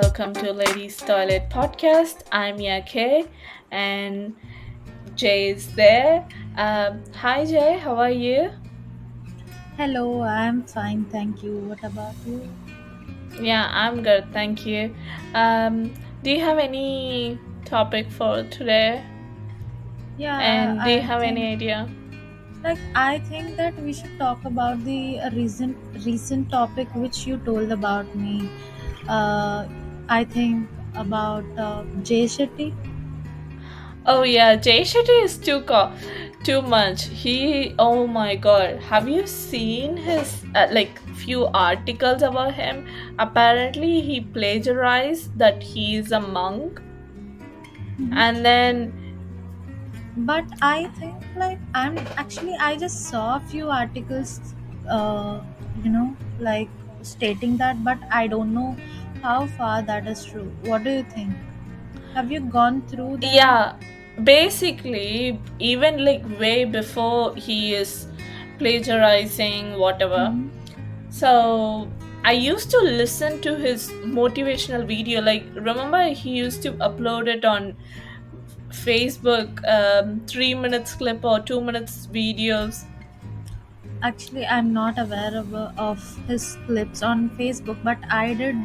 welcome to Ladies Toilet Podcast. I'm Yake and Jay is there. Hi Jay, how are you? Hello, I'm fine, thank you. What about you? Yeah, I'm good, thank you. Do you have any topic for today? Yeah, And do you I have any think idea? I think that we should talk about the recent topic which you told about me. Uh, I think about Jay Shetty. Oh yeah, Jay Shetty is too much. Oh my god, have you seen his few articles about him? Apparently, he plagiarized that he is a monk, and Mhm. then But I think I just saw a few articles, like stating that, but I don't know how far that is true. What do you think? Have you gone through them? yeah, basically, even like way before he is plagiarizing whatever. Mm-hmm. So I used to listen to his motivational video. Like, remember he used to upload it on Facebook, 3 minutes clip or 2 minutes videos. Actually, I'm not aware of his clips on Facebook, but I did,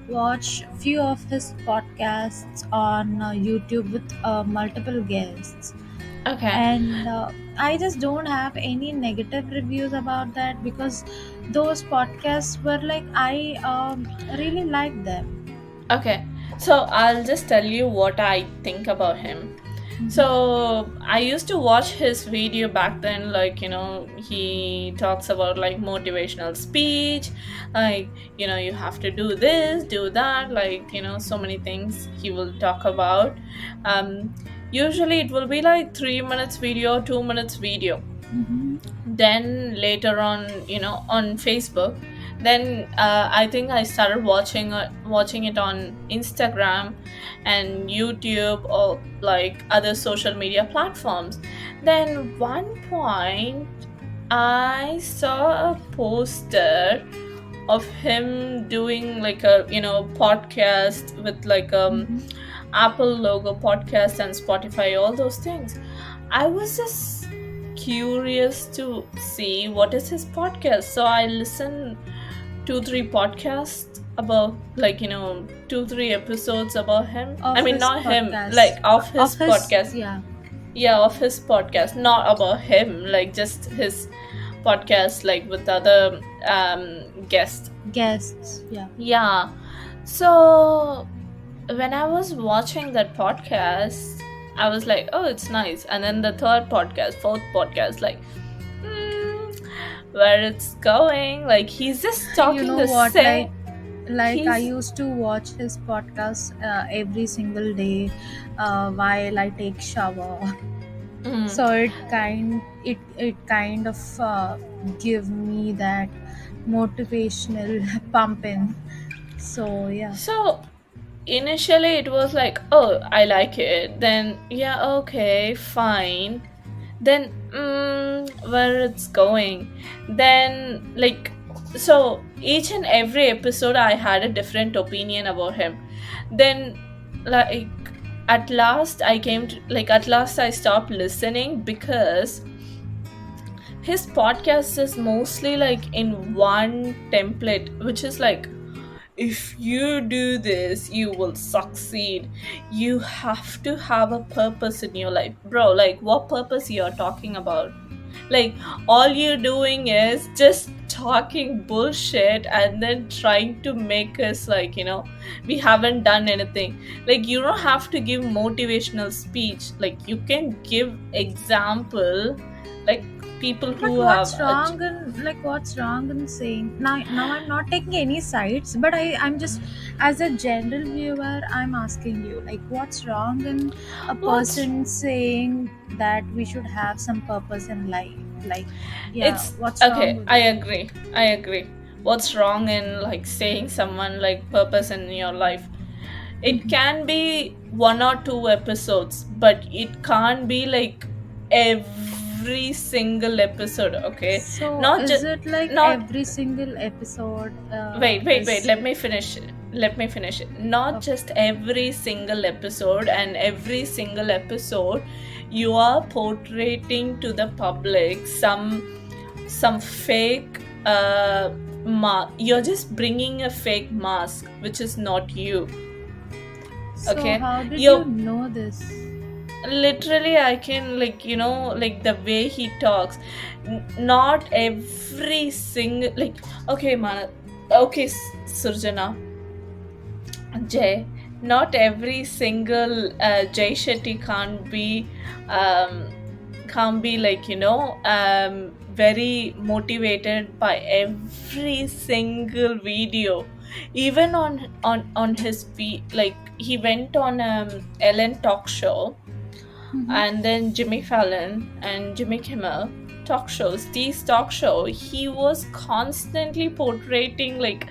watch few of his podcasts on YouTube with multiple guests, Okay, and I just don't have any negative reviews about that because those podcasts were like I really like them. okay. So I'll just tell you what I think about him. Mm-hmm. So I used to watch his video back then, like, he talks about like motivational speech, like, you have to do this, do that, like, so many things he will talk about. Um, Usually it will be like 3 minutes video, 2 minutes video. Mm-hmm. Then later on, on Facebook, then I think I started watching it on Instagram and YouTube or like other social media platforms. Then one point I saw a poster of him doing like a podcast with like Mm-hmm. Apple logo podcast and Spotify, all those things. I was just curious to see what is his podcast. So I listened 2 3 podcasts about like 2 3 episodes about him. I Of mean, his not him, podcast, like of of his his podcast. yeah Yeah, of his podcast, not about him, like just his podcast, like with other guests. guests, yeah. Yeah. So when I was watching that podcast, I was like, oh, it's nice. And then the third podcast, fourth podcast, like, where it's going. Like, he's just You talking know the what, same. I He's. used to watch his podcast every single day while I take shower. Mm. So it kind of give me that motivational pumping. So yeah. So, initially, it was like, oh, I like it. Then, yeah, okay, fine. Then, where it's going. Then, like, so each and every episode, I had a different opinion about him. Then, like, at last, I stopped listening because his podcast is mostly like in one template, which is like, if you do this, you will succeed. You have to have a purpose in your life, bro. Like, what purpose you're talking about? Like, all you're doing is just talking bullshit and then trying to make us like, we haven't done anything. Like, you don't have to give motivational speech. Like, you can give example, like people But who have what's wrong in saying now I'm not taking any sides, but I'm just as a general viewer I'm asking you like what's wrong in a what's person saying that we should have some purpose in life? Like yeah, It's what's wrong okay. with I that? agree. I agree. What's wrong in like saying someone like purpose in your life? It Mhm. can be 1 or 2 episodes, but it can't be like every single episode. Okay, So not is just it like not. every single episode Wait, wait, wait. is Let me finish. let me finish it. Not Okay. just every single episode, and every single episode you are portraying to the public some fake you're just bringing a fake mask which is not you. So Okay, how did you you're know this? literally, I can, like, like the way he talks. Not every single, like, okay, man, okay, Surjana, Jay, not every single Jay Shetty um, can't be like, very motivated by every single video. Even on his like, he went on Ellen talk show, Mm-hmm. and then Jimmy Fallon and Jimmy Kimmel talk shows. These talk show, he was constantly portraying like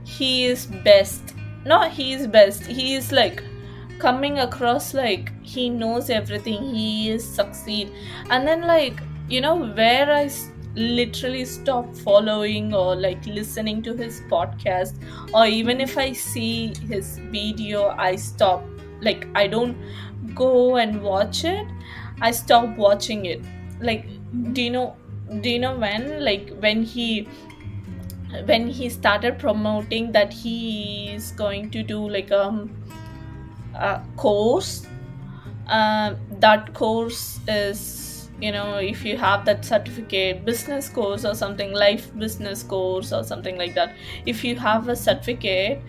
he is best. Not he is best. He is like coming across like he knows everything. He is succeed. And then, like, where literally stop following or like listening to his podcast, or even if I see his video, I stop. Like, I don't go and watch it. I stop watching it. Like, Mm-hmm. do you know? Do you know when? Like, when he started promoting that he is going to do like a course. That course is, if you have that certificate, business course or something, life business course or something like that, if you have a certificate,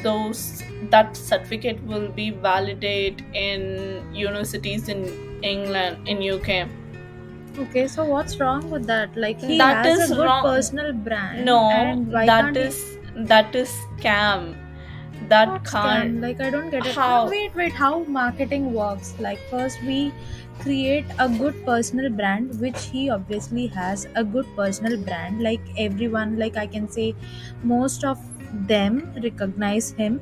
those that certificate will be validated in universities in England, in UK. Okay, so what's wrong with that? Like, he That has a is good wrong. personal brand, No, and why that can't he? is scam. That What scam? can't. Like, I don't get it. No, How? wait, how marketing works? Like, first we create a good personal brand, which he obviously has a good personal brand. Like, everyone, like, I can say most of them recognize him,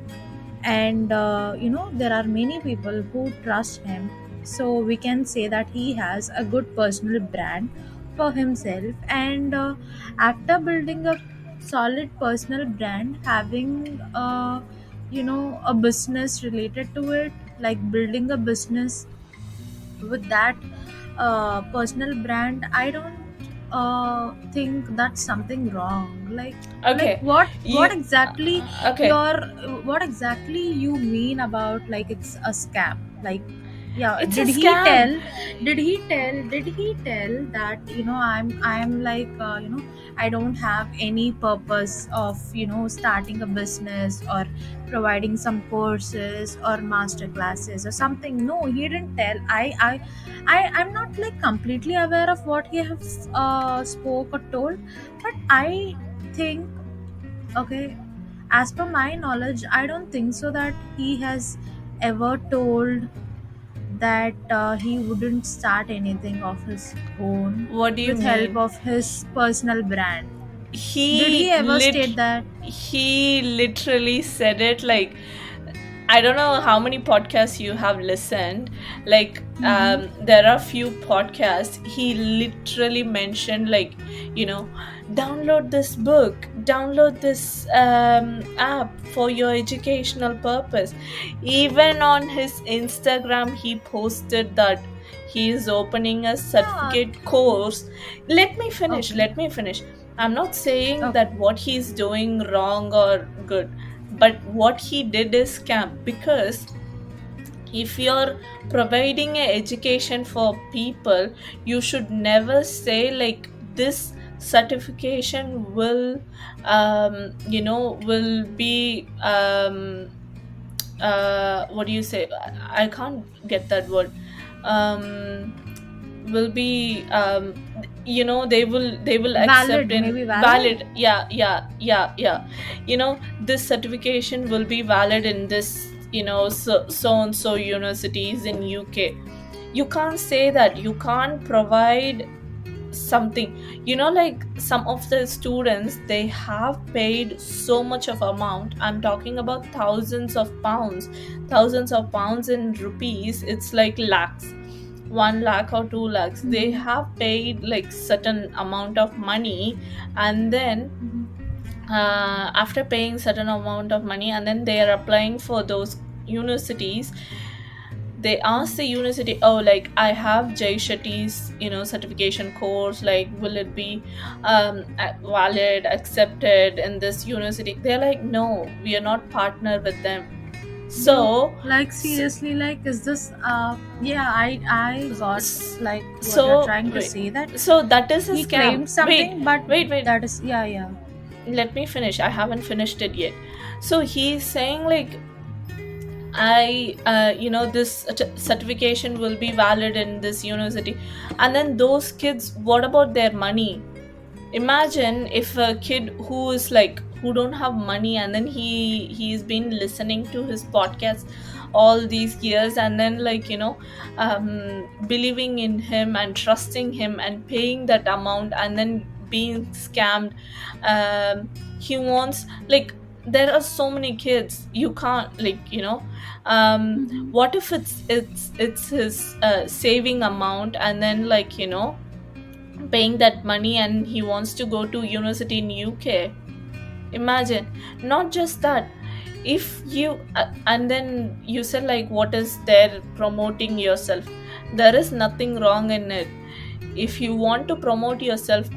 and there are many people who trust him, so we can say that he has a good personal brand for himself. And after building a solid personal brand, having a business related to it, like building a business with that personal brand, I don't think that's something wrong. Like Okay. what You. exactly Okay. your what exactly you mean about like it's a scam? Like, yeah, It's a scam. did he tell that I'm like I don't have any purpose of starting a business or providing some courses or master classes or something? No, he didn't tell. I'm not like completely aware of what he has spoke or told, but I think, okay, as per my knowledge, I don't think so that he has ever told that he wouldn't start anything of his own What do you with help mean? of his personal brand. Did he He ever lit. state that? He literally said it like, I don't know how many podcasts you have listened. Like, Mm-hmm. there are few podcasts. He literally mentioned, like, download this book, download this app for your educational purpose. Even on his Instagram, he posted that he is opening a Yeah. certificate course. Let me finish. Okay. Let me finish. I'm not saying Okay. that what he's doing wrong or good, but what he did is scam. Because if you're providing an education for people, you should never say like this certification will be what do you say? I can't get that word. um will be they will accept Valid, in maybe valid. valid. Yeah, yeah, yeah, yeah. This certification will be valid in this, so and so universities in UK. You can't say that. You can't provide something. Like, some of the students, they have paid so much of amount. I'm talking about thousands of pounds in rupees. It's like lakhs, 1 lakh or 2 lakhs. They Mm-hmm. have paid like certain amount of money, and then Mm-hmm. after paying certain amount of money, and then they are applying for those universities. They ask the university, oh, like, I have Jay Shetty's, certification course, like, will it be valid, accepted in this university? They're like, no, we are not partner with them. Bro, So like s- seriously, like is this yeah, I got s- like what you're so trying to wait, say, that so that is a he scam. claimed Wait, something, but wait, that is, yeah, yeah. let me finish. I haven't finished it yet. So he's saying, like, this certification will be valid in this university. And then those kids, what about their money? Imagine if a kid who is like, who don't have money, and then he's been listening to his podcast all these years, and then, like, believing in him and trusting him and paying that amount, and then being scammed. He wants, like, there are so many kids, you can't, like, Mhm. what if it's his saving amount, and then, like, paying that money, and he wants to go to university in UK. Imagine. Not just that, if you and then you said, like, what is there promoting yourself? There is nothing wrong in it. If you want to promote yourself,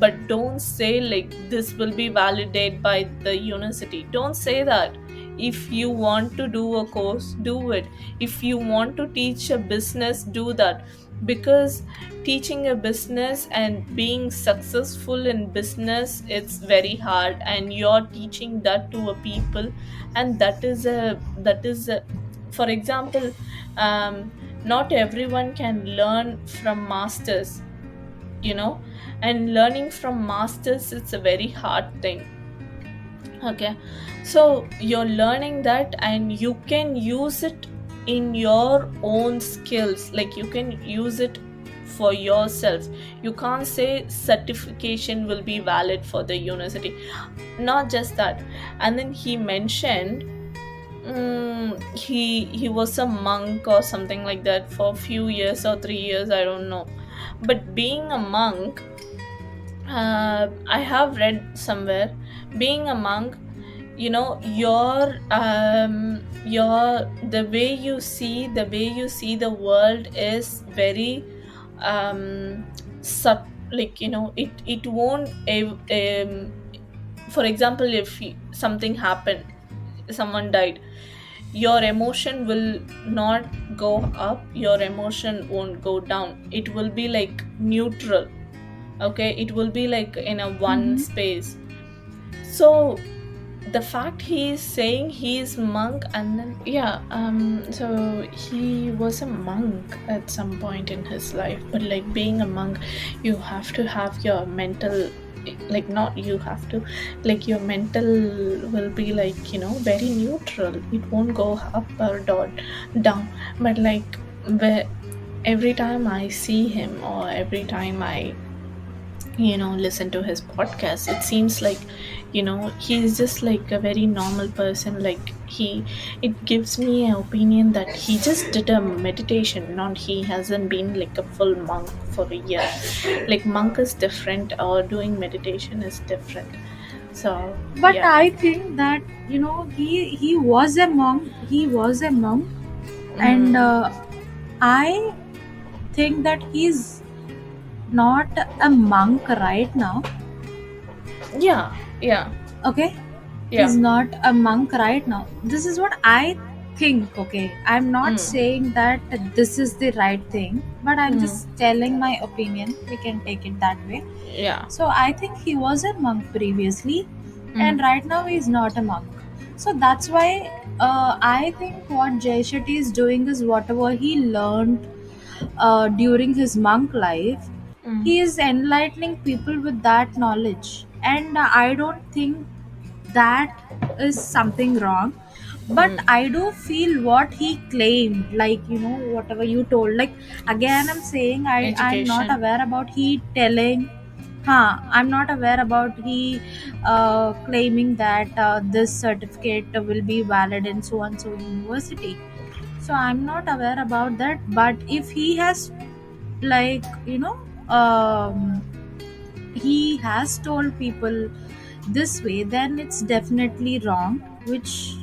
but don't say, like, this will be validated by the university. Don't say that. If you want to do a course, do it. If you want to teach a business, do that. Because teaching a business and being successful in business, it's very hard, and you're teaching that to a people. And that is a for example, not everyone can learn from masters, you know and learning from masters, it's a very hard thing. Okay, so you're learning that, and you can use it in your own skills, like, you can use it for yourself. You can't say certification will be valid for the university. Not just that. And then he mentioned, he was a monk or something like that for a few years or 3 years, I don't know. But being a monk, I have read somewhere, being a monk, your the way you see the world is very like, it won't for example, if something happened, someone died, your emotion will not go up, your emotion won't go down, it will be like neutral. Okay, it will be like in a one Mhm. space. So the fact he is saying he is monk, and then, yeah, so he was a monk at some point in his life. But, like, being a monk, you have to have your mental, like, not you have to, like, your mental will be, like, very neutral, it won't go up or down. But, like, where every time I see him, or every time I listen to his podcast, it seems like, he's just like a very normal person. Like, it gives me an opinion that he just did a meditation, not he hasn't been like a full monk for a year. Like, monk is different, or doing meditation is different. So, But yeah. I think that he was a monk. He was a monk, and Mm. I think that he's not a monk right now. Yeah, yeah, Okay, yeah. he's not a monk right now. This is what I think. Okay, I'm not Mm. saying that this is the right thing, but I'm Mm. just telling my opinion. We can take it that way. Yeah. So I think he was a monk previously, and Mm. right now he's not a monk. So that's why I think what Jay Shetty is doing is whatever he learned during his monk life, Mm. he is enlightening people with that knowledge. And I don't think that is something wrong. But Mm. I do feel what he claimed, like whatever you told. Like again, I'm saying I'm not Education. aware about he telling. I'm not aware about he claiming that this certificate will be valid in so and so university. So I'm not aware about that. But if he has, like he has told people, this way, then it's definitely wrong, which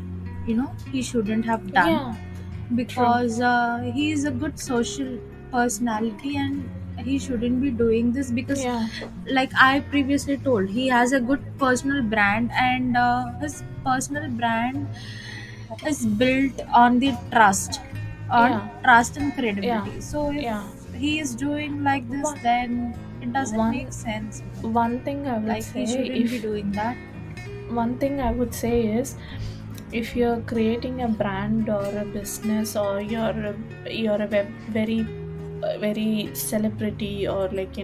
he shouldn't have done, Yeah. True. because he is a good social personality, and he shouldn't be doing this, because Yeah. like I previously told, he has a good personal brand, and his personal brand is built on the Yeah. trust and Yeah. credibility. So if Yeah. he is doing like this, One. then it doesn't make One. sense. One thing I would Like, he say, shouldn't be if doing that. one thing I would say is, if you're creating a brand or a business, or you're a very celebrity, or like,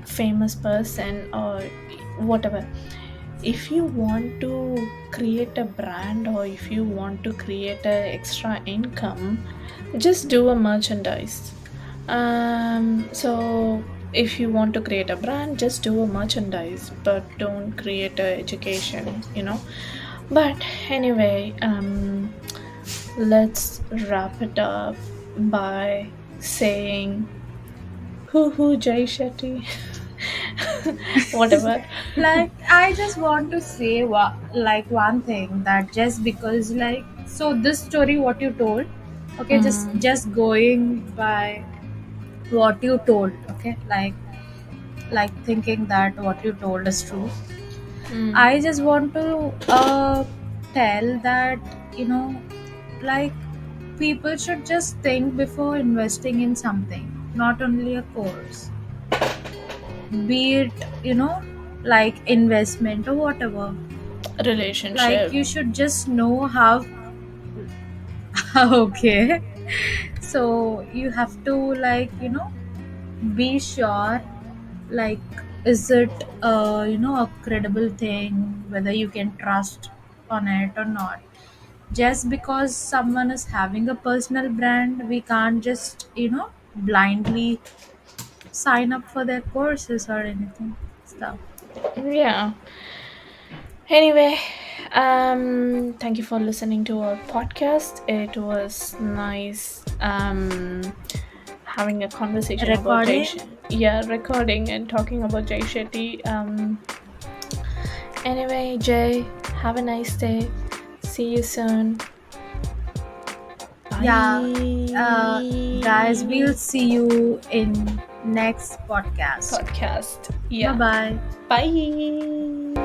famous person, or whatever, if you want to create a brand, or if you want to create a extra income, just do a merchandise. So if you want to create a brand, just do a merchandise, but don't create a education. But anyway, let's wrap it up by saying, hoo hoo Jay Shetty. Whatever. Like, I just want to say like one thing, that just because, like, so this story what you told, okay, just Mm, just going by what you told, okay, like thinking that what you told is true. mm, I just want to tell that, you know, like, people should just think before investing in something, not only a course, be it, like investment or whatever. Like, relationship. you should just know how, okay. So you have to, like, be sure, like, is it a credible thing, whether you can trust on it or not. Just because someone is having a personal brand, we can't just blindly sign up for their courses or anything stuff. Yeah. Anyway, thank you for listening to our podcast. It was nice having a conversation about Recording. Yeah, recording and talking about Jay Shetty. Anyway, Jay, have a nice day. See you soon. Yeah. Guys, we'll Bye. see you in next podcast. Podcast. Bye Yeah. bye. Bye.